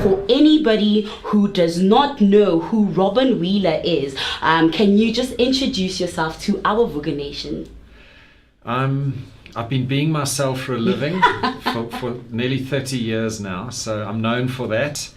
for anybody who does not know who Robin Wheeler is, can you just introduce yourself to our Vooka Nation? I've been being myself for a living for nearly 30 years now, so I'm known for that.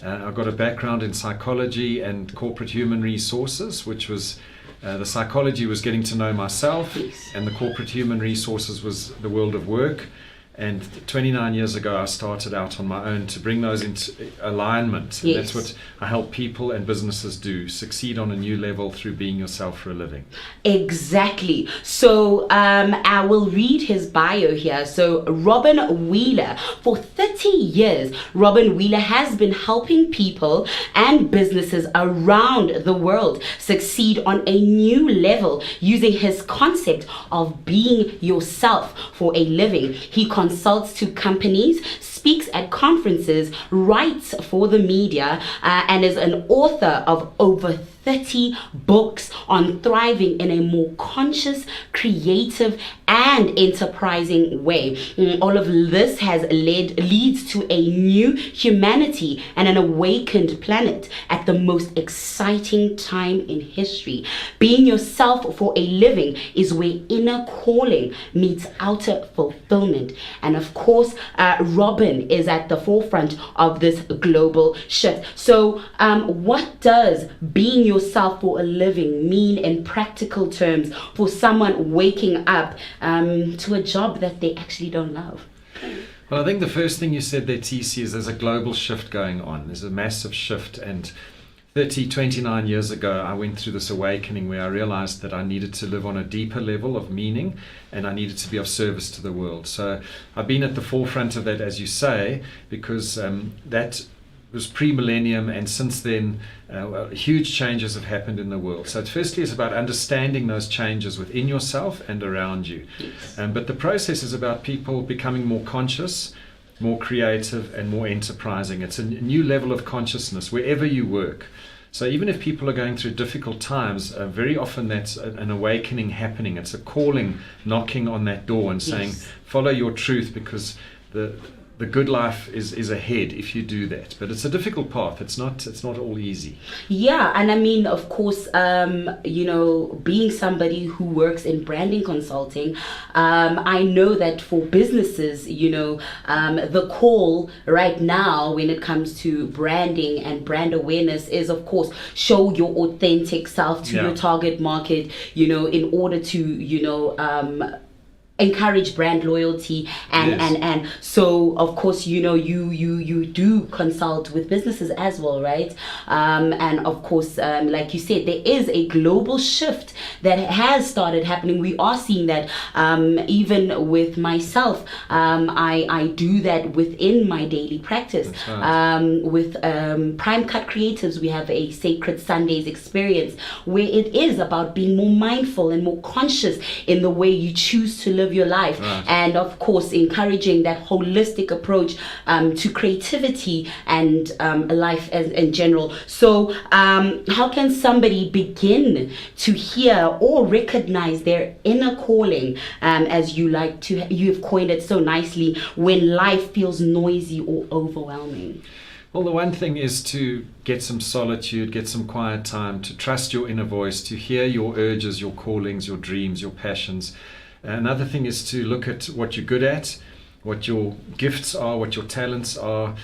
I've got a background in psychology and corporate human resources, which was the psychology was getting to know myself, and the corporate human resources was the world of work. And 29 years ago, I started out on my own to bring those into alignment. And that's what I help people and businesses do, succeed on a new level through being yourself for a living. Exactly. So I will read his bio here. So Robin Wheeler, for 30 years, Robin Wheeler has been helping people and businesses around the world succeed on a new level using his concept of being yourself for a living. He consults to companies, speaks at conferences, writes for the media, and is an author of over 30 books on thriving in a more conscious, creative, and enterprising way. All of this leads to a new humanity and an awakened planet at the most exciting time in history. Being yourself for a living is where inner calling meets outer fulfillment. And of course, Robin is at the forefront of this global shift. So what does being yourself for a living mean in practical terms for someone waking up to a job that they actually don't love? Well, I think the first thing you said there, TC, is there's a global shift going on. There's a massive shift. And 29 years ago, I went through this awakening where I realized that I needed to live on a deeper level of meaning, and I needed to be of service to the world. So I've been at the forefront of that, as you say, because that was pre-millennium, and since then huge changes have happened in the world. So firstly, it's about understanding those changes within yourself and around you. But the process is about people becoming more conscious, more creative, and more enterprising. It's a new level of consciousness wherever you work. So even if people are going through difficult times, very often that's an awakening happening. It's a calling knocking on that door and saying, follow your truth, because the good life is ahead if you do that. But it's a difficult path. It's not all easy. Yeah, and I mean, of course, being somebody who works in branding consulting, I know that for businesses, the call right now when it comes to branding and brand awareness is, of course, show your authentic self to your target market, in order to, encourage brand loyalty and so of course you do consult with businesses as well, right? And of course, like you said, there is a global shift that has started happening. We are seeing that even with myself. I do that within my daily practice. With Prime Cut Creatives, we have a Sacred Sundays experience where it is about being more mindful and more conscious in the way you choose to live your life, and of course encouraging that holistic approach to creativity and life in general. So how can somebody begin to hear or recognize their inner calling, as you've coined it so nicely, when life feels noisy or overwhelming? Well, the one thing is to get some solitude, get some quiet time, to trust your inner voice, to hear your urges, your callings, your dreams, your passions. Another thing is to look at what you're good at, what your gifts are, what your talents are,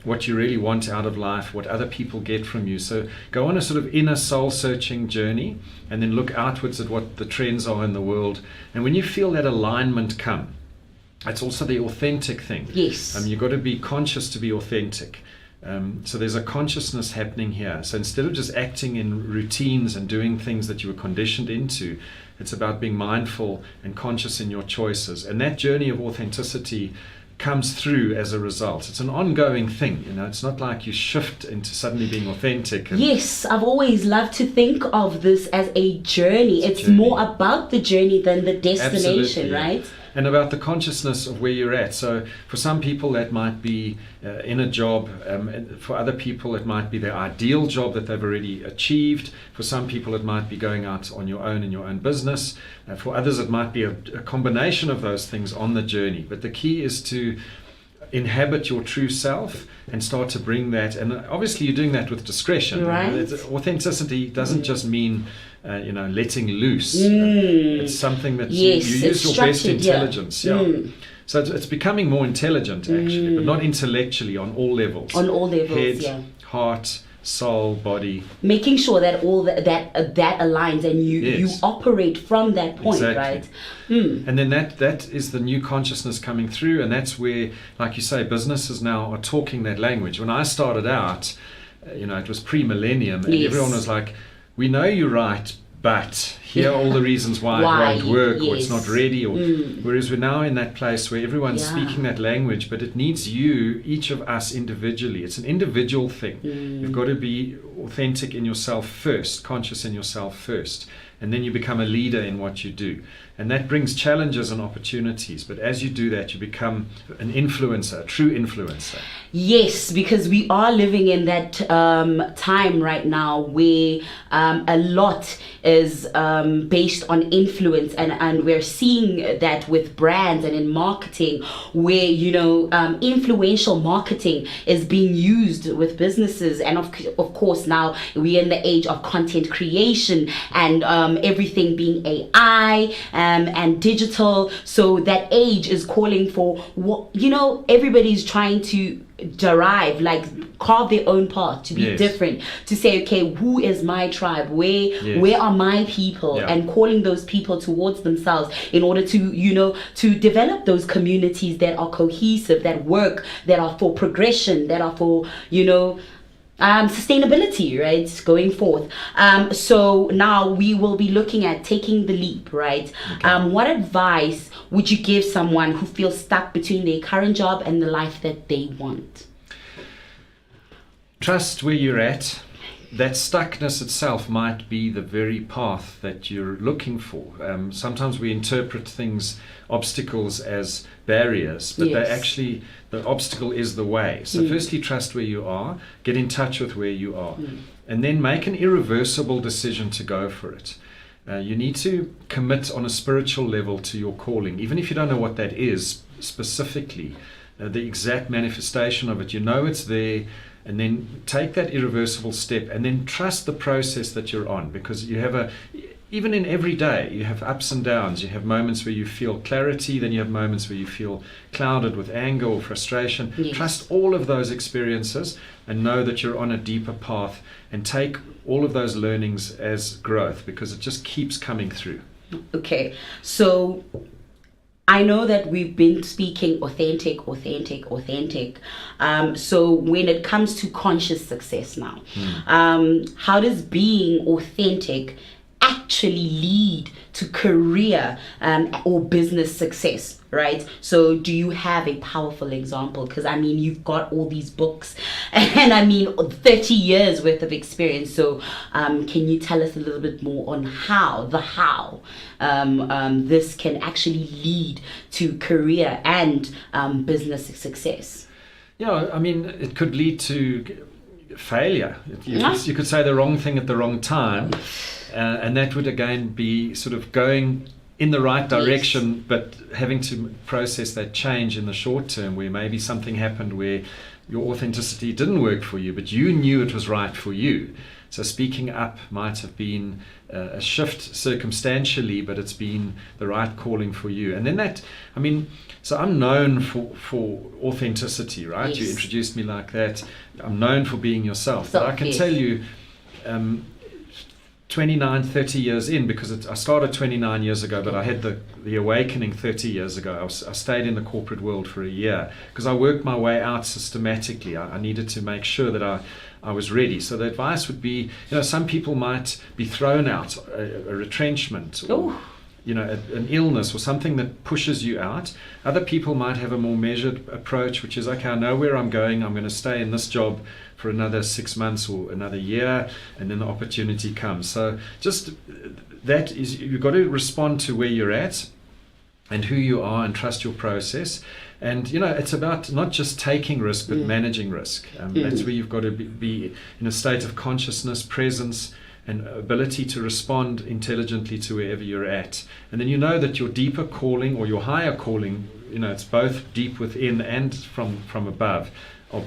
what you really want out of life, what other people get from you. So go on a sort of inner soul-searching journey, and then look outwards at what the trends are in the world. And when you feel that alignment come, it's also the authentic thing. You've got to be conscious to be authentic. So there's a consciousness happening here. So instead of just acting in routines and doing things that you were conditioned into, it's about being mindful and conscious in your choices. And that journey of authenticity comes through as a result. It's an ongoing thing, it's not like you shift into suddenly being authentic. Yes, I've always loved to think of this as a journey. It's more about the journey than the destination. Absolutely, right? And about the consciousness of where you're at. So for some people that might be in a job, for other people it might be their ideal job that they've already achieved. For some people it might be going out on your own in your own business. For others it might be a combination of those things on the journey. But the key is to inhabit your true self and start to bring that. And obviously you're doing that with discretion. Right. Authenticity doesn't just mean letting loose. It's something that you use your best intelligence. So it's becoming more intelligent, actually, but not intellectually, on all levels. On all levels, head, heart, soul, body. Making sure that all that aligns, and you operate from that point, right? And then that is the new consciousness coming through, and that's where, like you say, businesses now are talking that language. When I started out, it was pre-millennium, and everyone was like, "We know you're right, but here are all the reasons why it won't work, or it's not ready." Or whereas we're now in that place where everyone's speaking that language, but it needs each of us individually. It's an individual thing. You've got to be authentic in yourself first, conscious in yourself first, and then you become a leader in what you do. And that brings challenges and opportunities. But as you do that, you become an influencer, a true influencer. Yes, because we are living in that time right now where a lot is based on influence, and we're seeing that with brands and in marketing, where influential marketing is being used with businesses. And of course now we're in the age of content creation, and everything being AI and digital. So that age is calling for everybody's trying to carve their own path, to be different, to say, okay, who is my tribe, where are my people, and calling those people towards themselves in order to to develop those communities that are cohesive, that work, that are for progression, that are for sustainability, right, going forth. So now we will be looking at taking the leap, right? Okay. What advice would you give someone who feels stuck between their current job and the life that they want? Trust where you're at. That stuckness itself might be the very path that you're looking for. Sometimes we interpret things, obstacles, as barriers, but they actually, the obstacle is the way. So firstly, trust where you are, get in touch with where you are, and then make an irreversible decision to go for it. You need to commit on a spiritual level to your calling, even if you don't know what that is specifically, the exact manifestation of it. It's there. And then take that irreversible step, and then trust the process that you're on, because you have even in every day, you have ups and downs. You have moments where you feel clarity, then you have moments where you feel clouded with anger or frustration. Yes. Trust all of those experiences and know that you're on a deeper path, and take all of those learnings as growth, because it just keeps coming through. Okay, so I know that we've been speaking authentic. So when it comes to conscious success now, how does being authentic actually lead to career or business success, right? So do you have a powerful example? Because you've got all these books and 30 years worth of experience. So can you tell us a little bit more on how this can actually lead to career and business success? It could lead to failure. You could say the wrong thing at the wrong time. And that would again be sort of going in the right direction, but having to process that change in the short term, where maybe something happened where your authenticity didn't work for you, but you knew it was right for you. So speaking up might have been a shift circumstantially, but it's been the right calling for you. And then so I'm known for authenticity, right? Yes. You introduced me like that. I'm known for being yourself. But I can tell you, 30 years in, because I started 29 years ago, but I had the awakening 30 years ago. I stayed in the corporate world for a year because I worked my way out systematically. I needed to make sure that I was ready. So the advice would be, some people might be thrown out, a retrenchment, or an illness or something that pushes you out. Other people might have a more measured approach, which is, okay, I know where I'm going. I'm going to stay in this job for another 6 months or another year, and then the opportunity comes. So just that is, you've got to respond to where you're at and who you are, and trust your process. And it's about not just taking risk, but managing risk. That's where you've got to be in a state of consciousness, presence, and ability to respond intelligently to wherever you're at. And then that your deeper calling or your higher calling it's both deep within and from above,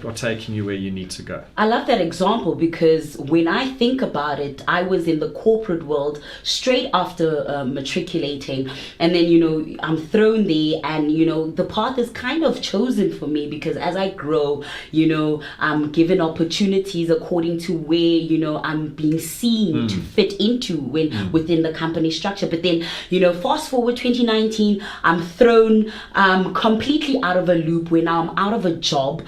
are taking you where you need to go. I love that example, because when I think about it, I was in the corporate world straight after matriculating, and then I'm thrown there, and the path is kind of chosen for me, because as I grow, I'm given opportunities according to where I'm being seen to fit into within the company structure. But then fast forward 2019, I'm thrown completely out of a loop, where now I'm out of a job.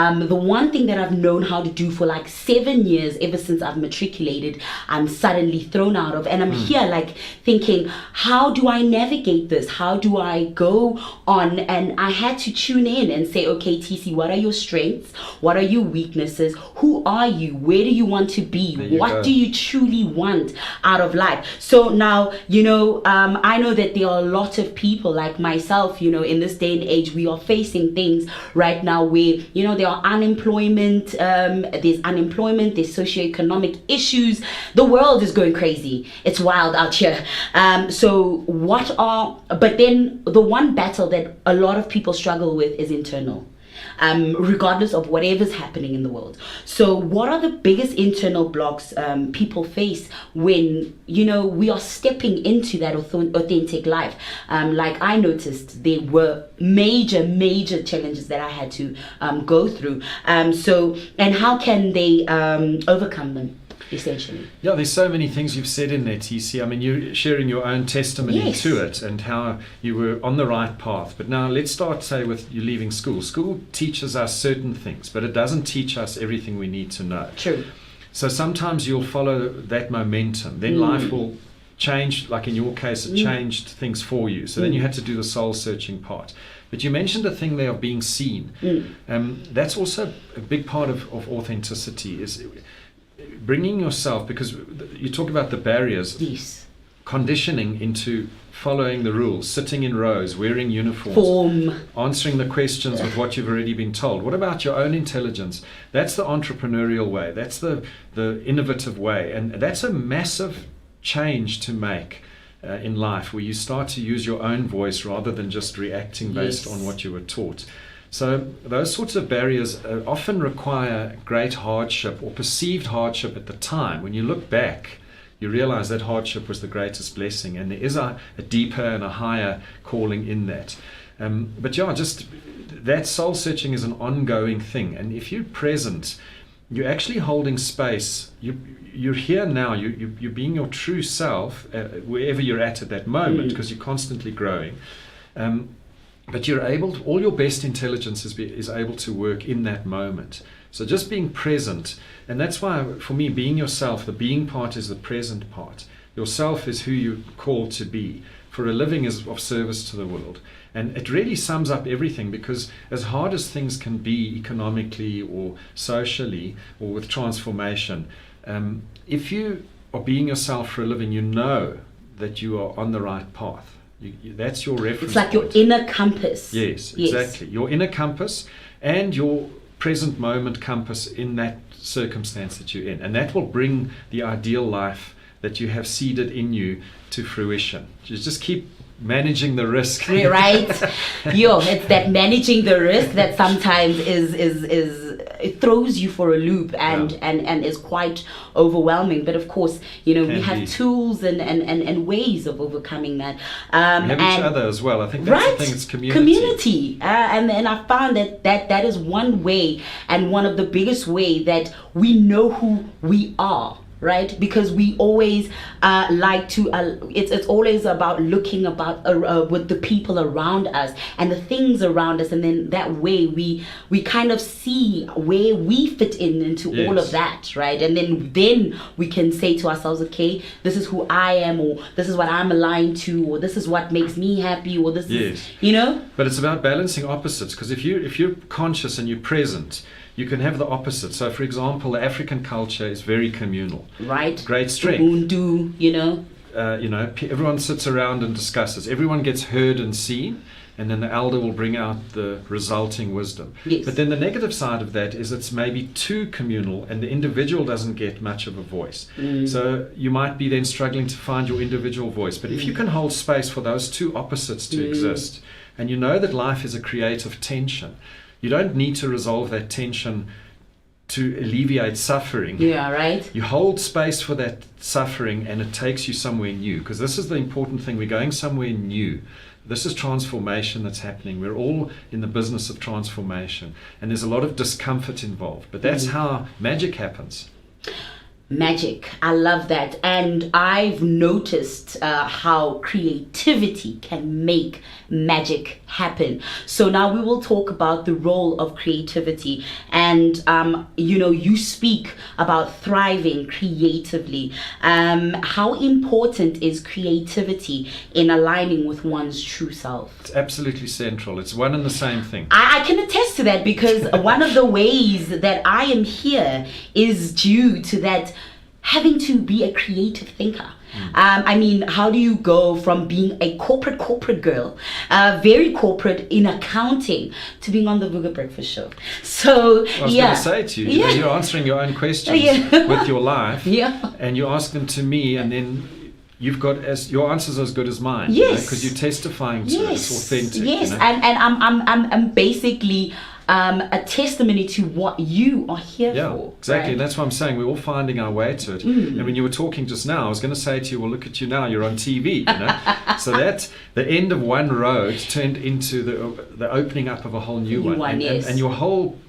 The one thing that I've known how to do for like 7 years, ever since I've matriculated, I'm suddenly thrown out of. And I'm here like thinking, how do I navigate this? How do I go on? And I had to tune in and say, okay, TC, what are your strengths? What are your weaknesses? Who are you? Where do you want to be? What do you truly want out of life? So now, I know that there are a lot of people like myself, in this day and age, we are facing things right now where, there are unemployment, there's socioeconomic issues. The world is going crazy. It's wild out here. But then the one battle that a lot of people struggle with is internal. Regardless of whatever's happening in the world. So what are the biggest internal blocks people face when we are stepping into that authentic life? Like I noticed, there were major challenges that I had to go through. And how can they overcome them? Essentially. Yeah, there's so many things you've said in there, TC. I mean, you're sharing your own testimony to it and how you were on the right path. But now let's start, say, with you leaving school. School teaches us certain things, but it doesn't teach us everything we need to know. True. So sometimes you'll follow that momentum. Then life will change, like in your case, it changed things for you. So then you had to do the soul-searching part. But you mentioned a thing there of being seen. That's also a big part of authenticity, is bringing yourself, because you talk about the barriers, conditioning into following the rules, sitting in rows, wearing uniforms, answering the questions with what you've already been told. What about your own intelligence? That's the entrepreneurial way. That's the innovative way. And that's a massive change to make in life, where you start to use your own voice rather than just reacting based on what you were taught. So those sorts of barriers often require great hardship or perceived hardship at the time. When you look back, you realize that hardship was the greatest blessing, and there is a deeper and a higher calling in that. But yeah, just that soul searching is an ongoing thing. And if you're present, you're actually holding space. You're here now. You're being your true self wherever you're at that moment, because you're constantly growing. But you're able to, all your best intelligence is able to work in that moment. So just being present, and that's why for me, being yourself, the being part is the present part. Yourself is who you're called to be. For a living is of service to the world. And it really sums up everything, because as hard as things can be economically or socially or with transformation, if you are being yourself for a living, you know that you are on the right path. That's your reference. It's like point. Your inner compass. Yes, exactly. Your inner compass and your present moment compass in that circumstance that you're in. And that will bring the ideal life that you have seeded in you to fruition. You just keep managing the risk. Right? It's that managing the risk that sometimes it throws you for a loop and is quite overwhelming. But of course, we have tools and ways of overcoming that. We have each other as well. I think that's the thing, it's community. And I found that is one way, and one of the biggest way that we know who we are. Right, because we always like to. It's always about looking about with the people around us and the things around us, and then that way we kind of see where we fit into all of that, right? And then we can say to ourselves, okay, this is who I am, or this is what I'm aligned to, or this is what makes me happy, or this is, But it's about balancing opposites, because if you're conscious and you're present, you can have the opposite. So, for example, the African culture is very communal. Right. Great strength. Ubuntu, everyone sits around and discusses. Everyone gets heard and seen, and then the elder will bring out the resulting wisdom. Yes. But then the negative side of that is it's maybe too communal, and the individual doesn't get much of a voice. So you might be then struggling to find your individual voice. But if you can hold space for those two opposites to exist, and you know that life is a creative tension, you don't need to resolve that tension to alleviate suffering. Yeah, right. You hold space for that suffering and it takes you somewhere new, because this is the important thing. We're going somewhere new. This is transformation that's happening. We're all in the business of transformation, and there's a lot of discomfort involved, but that's how magic happens. Magic. I love that. And I've noticed how creativity can make magic happen. So now we will talk about the role of creativity. And, you speak about thriving creatively. How important is creativity in aligning with one's true self? It's absolutely central. It's one and the same thing. I can attest to that, because one of the ways that I am here is due to that having to be a creative thinker. How do you go from being a corporate girl, very corporate in accounting, to being on the Vooka Breakfast Show? So, I was going to say to you, you're answering your own questions with your life, and you ask them to me, and then you've got your answers are as good as mine. Yes, because you're testifying to it. It's authentic. Yes, and I'm basically a testimony to what you are here for. Yeah, exactly. Right? And that's why I'm saying we're all finding our way to it. And when you were talking just now, I was going to say to you, well, look at you now, you're on TV. So that the end of one road turned into the opening up of a whole new one. And your whole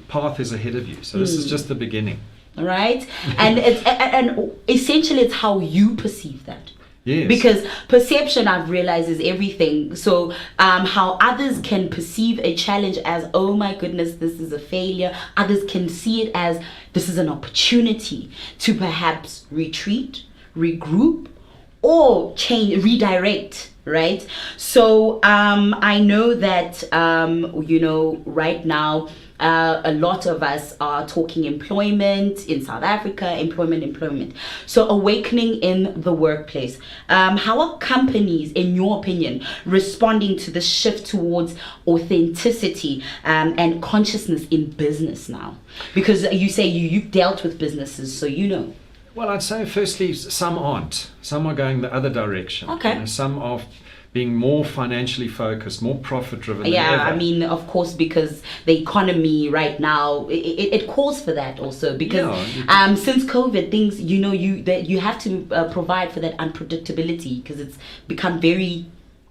path is ahead of you. So this is just the beginning. Right? And and essentially it's how you perceive that. Yes. Because perception, I've realized, is everything. So how others can perceive a challenge as, oh my goodness, this is a failure. Others can see it as, this is an opportunity to perhaps retreat, regroup, or change, redirect. Right? So I know that, right now, a lot of us are talking employment in South Africa, employment. So awakening in the workplace. How are companies, in your opinion, responding to the shift towards authenticity and consciousness in business now? Because you say you've dealt with businesses, so you know. Well, I'd say firstly, some aren't. Some are going the other direction. Okay. Some are being more financially focused, more profit driven. Yeah, than ever. Of course, because the economy right now it calls for that also. Because since COVID, things you have to provide for that unpredictability, because it's become very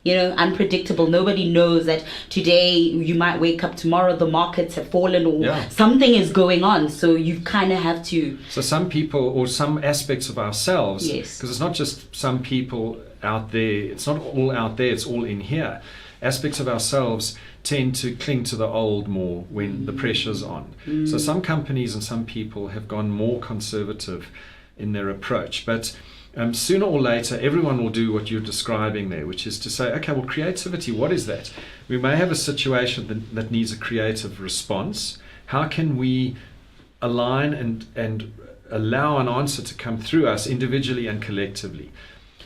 unpredictable. Nobody knows that today you might wake up, tomorrow the markets have fallen, or something is going on. So you kind of have to. So some people, or some aspects of ourselves, yes, because it's not just some people out there, it's not all out there, it's all in here. Aspects of ourselves tend to cling to the old more when the pressure's on. So some companies and some people have gone more conservative in their approach. But sooner or later, everyone will do what you're describing there, which is to say, okay, well, creativity, what is that? We may have a situation that needs a creative response. How can we align and allow an answer to come through us individually and collectively?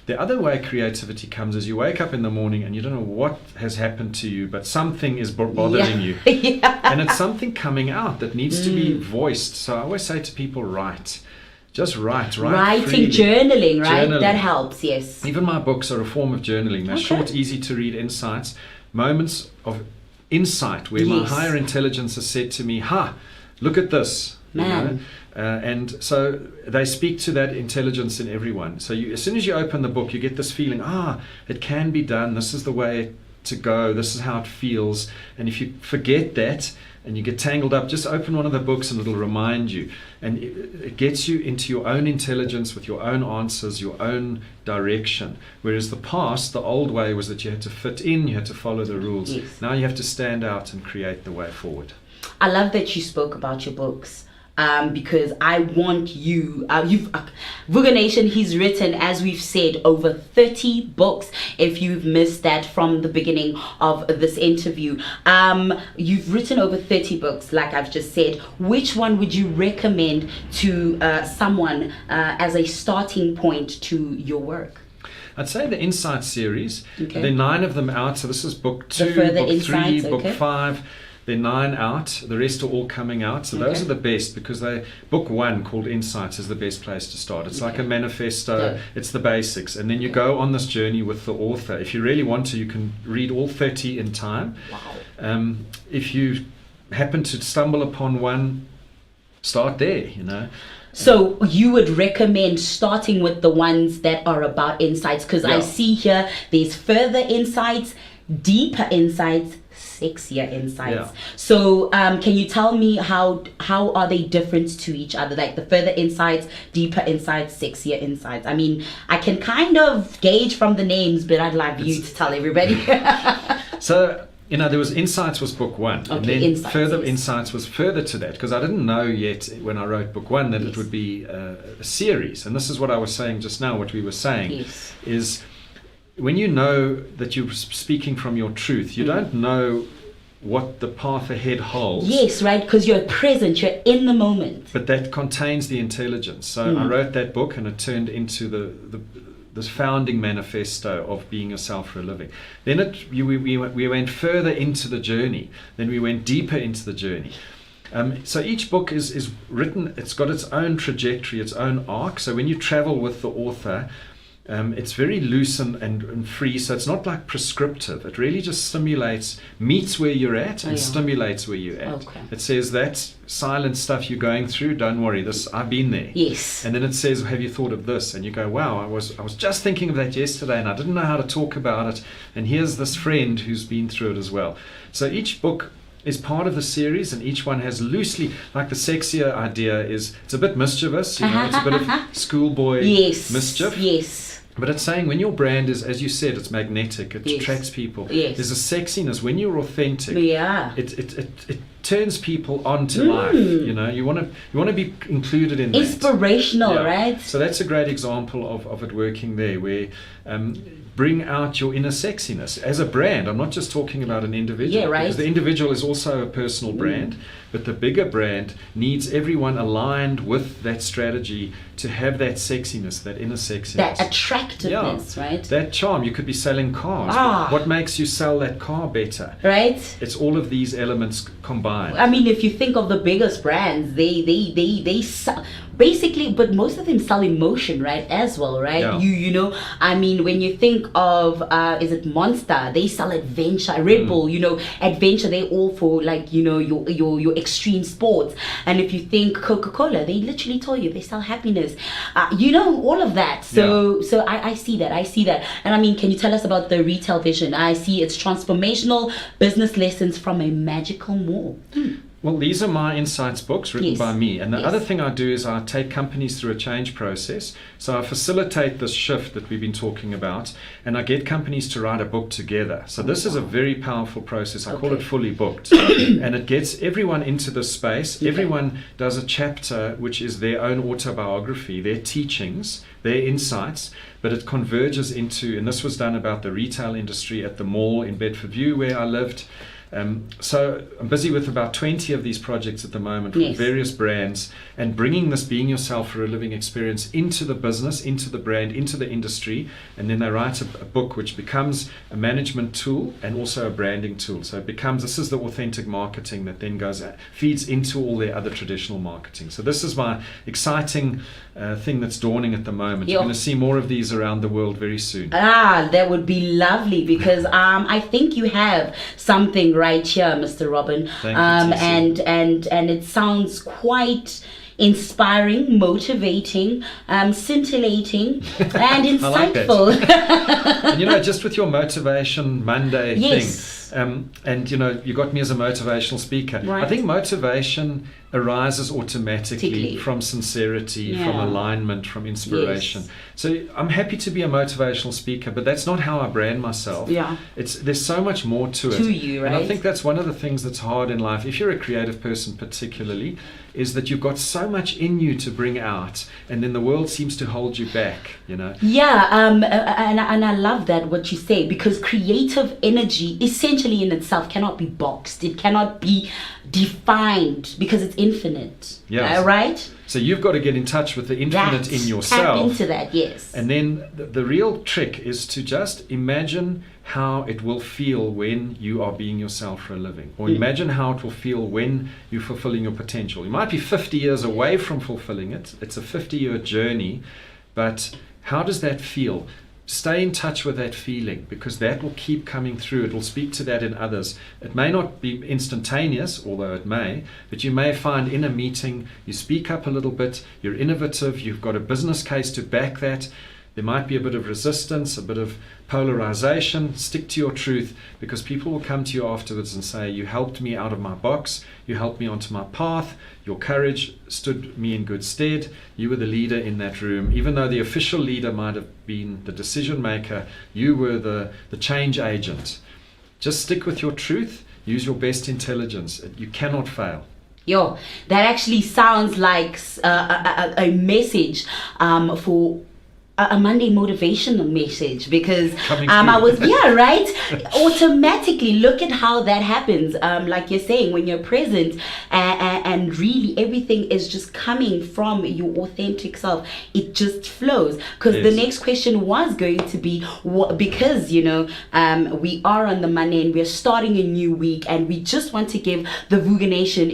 The other way creativity comes is you wake up in the morning and you don't know what has happened to you, but something is bothering you. And it's something coming out that needs to be voiced. So I always say to people, write. Just write. Writing, freely. journaling, right? Journaling. That helps, yes. Even my books are a form of journaling. They're short, easy to read insights, moments of insight where my higher intelligence has said to me, look at this. Man. And so they speak to that intelligence in everyone. So as soon as you open the book, you get this feeling, it can be done. This is the way to go. This is how it feels. And if you forget that and you get tangled up, just open one of the books and it'll remind you. And it gets you into your own intelligence with your own answers, your own direction. Whereas the past, the old way was that you had to fit in, you had to follow the rules. Yes. Now you have to stand out and create the way forward. I love that you spoke about your books. Because I want Vooka Nation, he's written, as we've said, over 30 books. If you've missed that from the beginning of this interview, you've written over 30 books, like I've just said. Which one would you recommend to someone as a starting point to your work? I'd say the Insight series. There are 9 of them out. So this is book 2, the further book 3, insights, book 5. There are 9 out. The rest are all coming out. So those are the best, because book 1, called Insights, is the best place to start. It's like a manifesto. It's the basics. And then you go on this journey with the author. If you really want to, you can read all 30 in time. Wow. If you happen to stumble upon one, start there, So you would recommend starting with the ones that are about insights, because I see here there's further insights, deeper insights, sexier insights. So can you tell me how are they different to each other? Like the further insights, deeper insights, sexier insights. I mean, I can kind of gauge from the names, but I'd like you to tell everybody. So there was Insights was book 1, and then Insights was further to that, because I didn't know yet when I wrote book 1 that it would be a series. And this is what I was saying just now, what we were saying, is when you know that you're speaking from your truth, you don't know what the path ahead holds. Yes, right, because you're present, you're in the moment. But that contains the intelligence. So I wrote that book, and it turned into this founding manifesto of being yourself for a living. Then we went further into the journey. Then we went deeper into the journey. So each book is written, it's got its own trajectory, its own arc. So when you travel with the author, it's very loose and free, so it's not like prescriptive. It really just meets where you're at and stimulates where you're at. It says that silent stuff you're going through, don't worry, I've been there. Yes. And then it says, have you thought of this? And you go, wow, I was just thinking of that yesterday and I didn't know how to talk about it. And here's this friend who's been through it as well. So each book is part of the series, and each one has loosely, like the sexier idea is, it's a bit mischievous, it's a bit of schoolboy mischief. Yes. But it's saying when your brand is, as you said, it's magnetic, it attracts people. Yes. There's a sexiness. When you're authentic, it turns people on to life. You want to be included in that. Inspirational, right? So that's a great example of it working there, where bring out your inner sexiness as a brand. I'm not just talking about an individual. Yeah, right. Because the individual is also a personal brand, but the bigger brand needs everyone aligned with that strategy to have that sexiness, that inner sexiness. That attractiveness, right? That charm. You could be selling cars. But what makes you sell that car better? Right. It's all of these elements combined. I mean, if you think of the biggest brands, they sell, basically, but most of them sell emotion, right, as well, right? I mean, when you think of is it Monster, they sell adventure. Red Bull, adventure, they all for like your extreme sports. And if you think Coca-Cola, they literally tell you they sell happiness, all of that. So I see that. And I mean, can you tell us about the retail vision? I see it's transformational business lessons from a magical mall. Well, these are my insights books written by me. And the other thing I do is I take companies through a change process. So I facilitate this shift that we've been talking about, and I get companies to write a book together. So this is a very powerful process. I call it fully booked. And it gets everyone into this space. Everyone does a chapter which is their own autobiography, their teachings, their insights, but it converges into, and this was done about the retail industry at the mall in Bedford View where I lived. So I'm busy with about 20 of these projects at the moment with various brands, and bringing this being yourself for a living experience into the business, into the brand, into the industry. And then they write a book which becomes a management tool and also a branding tool. So it becomes, this is the authentic marketing that then feeds into all their other traditional marketing. So this is my exciting thing that's dawning at the moment. You're going to see more of these around the world very soon. That would be lovely, because I think you have something right here, Mr. Robin. Thank you, and it sounds quite inspiring, motivating, scintillating, and insightful. And just with your Motivation Monday thing, and you got me as a motivational speaker. Right. I think motivation arises automatically from sincerity, from alignment, from inspiration. So I'm happy to be a motivational speaker, but that's not how I brand myself. There's so much more to it. You, right? And I think that's one of the things that's hard in life, if you're a creative person particularly, is that you've got so much in you to bring out, and then the world seems to hold you back, and I love that what you say, because creative energy essentially in itself cannot be boxed. It cannot be defined, because it's infinite. Yes. Right? So you've got to get in touch with the infinite in yourself. Tap into that, yes. And then the real trick is to just imagine how it will feel when you are being yourself for a living. Or imagine how it will feel when you're fulfilling your potential. You might be 50 years away from fulfilling it. It's a 50-year journey. But how does that feel? Stay in touch with that feeling, because that will keep coming through. It will speak to that in others. It may not be instantaneous, although it may, but you may find in a meeting, you speak up a little bit, you're innovative, you've got a business case to back that. There might be a bit of resistance, a bit of polarization. Stick to your truth, because people will come to you afterwards and say, you helped me out of my box, you helped me onto my path, your courage stood me in good stead, you were the leader in that room. Even though the official leader might have been the decision maker, you were the change agent. Just stick with your truth, use your best intelligence. You cannot fail. Yo, that actually sounds like a message for a Monday motivational message, because I was right, automatically look at how that happens, like you're saying, when you're present and really everything is just coming from your authentic self, it just flows. Because the next question was going to be because we are on the Monday and we're starting a new week, and we just want to give the Vooka Nation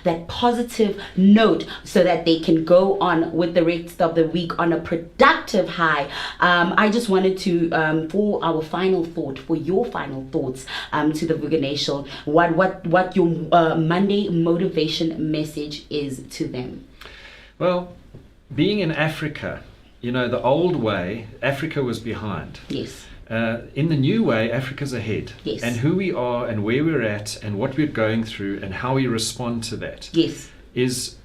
that positive note so that they can go on with the rest of the week on a productive high. I just wanted to for our final thought, for your final thoughts to the Vooka Nation, what your Monday motivation message is to them. Well, being in Africa, the old way, Africa was behind. Yes. In the new way, Africa's ahead. Yes. And who we are and where we're at and what we're going through and how we respond to that is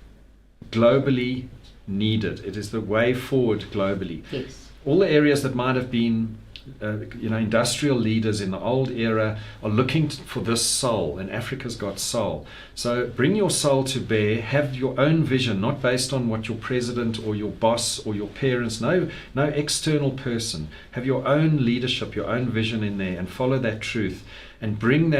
globally needed. It is the way forward globally. Yes. All the areas that might have been industrial leaders in the old era are looking for this soul, and Africa's got soul. So bring your soul to bear, have your own vision, not based on what your president or your boss or your parents, no external person. Have your own leadership, your own vision in there, and follow that truth, and bring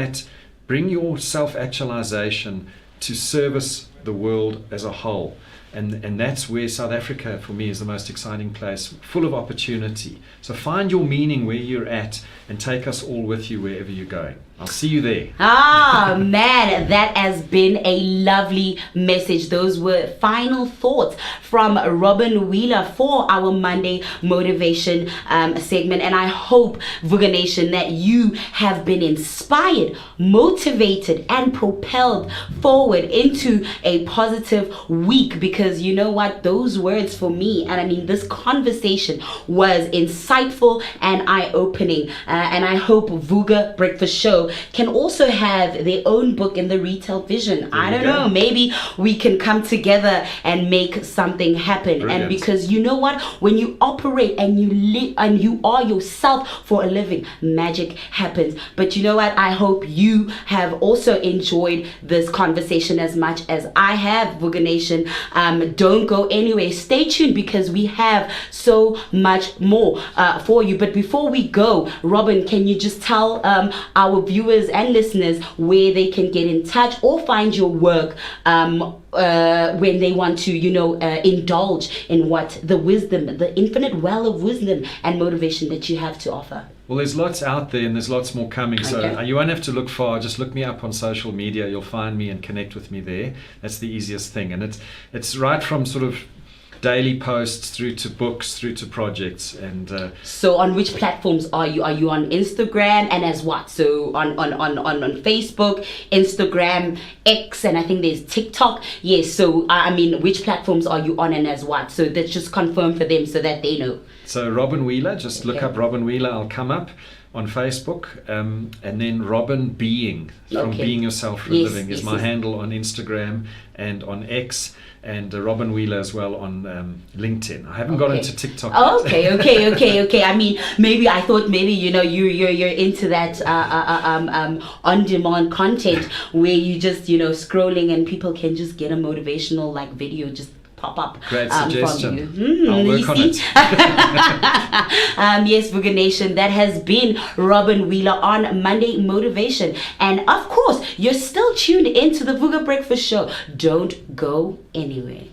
your self-actualization to service the world as a whole. And that's where South Africa, for me, is the most exciting place, full of opportunity. So find your meaning where you're at and take us all with you wherever you're going. I'll see you there. Man, that has been a lovely message. Those were final thoughts from Robin Wheeler for our Monday motivation segment. And I hope, Vooka Nation, that you have been inspired, motivated, and propelled forward into a positive week. Because you know what? Those words for me, and I mean, this conversation was insightful and eye-opening. And I hope Vooka Breakfast Show can also have their own book in the retail vision. I don't know, maybe we can come together and make something happen. Brilliant. And because you know what, when you operate and you live and you are yourself for a living, magic happens. But you know what, I hope you have also enjoyed this conversation as much as I have, Vooka Nation. Don't go anywhere, stay tuned, because we have so much more for you. But before we go, Robin, can you just tell our viewers and listeners where they can get in touch or find your work when they want to, indulge in what the wisdom, the infinite well of wisdom and motivation that you have to offer? Well, there's lots out there and there's lots more coming. So you won't have to look far. Just look me up on social media. You'll find me and connect with me there. That's the easiest thing. And it's right from sort of daily posts through to books, through to projects. And so on which platforms are you? Are you on Instagram and as what? So on Facebook, Instagram, X, and I think there's TikTok. Yes. So I mean, which platforms are you on and as what? So that's just confirm for them so that they know. So Robin Wheeler, just look up Robin Wheeler, I'll come up on Facebook, and then Robin Being, from Being Yourself for a Living, is my handle on Instagram and on X, and Robin Wheeler as well on LinkedIn. I haven't got into TikTok yet. Okay. I mean, I thought you're into that on-demand content where you just scrolling and people can just get a motivational video just pop up Great from suggestion. you. I'll work on it. Yes, Vooka Nation, that has been Robin Wheeler on Monday Motivation. And of course, you're still tuned into the Vooka Breakfast Show. Don't go anywhere.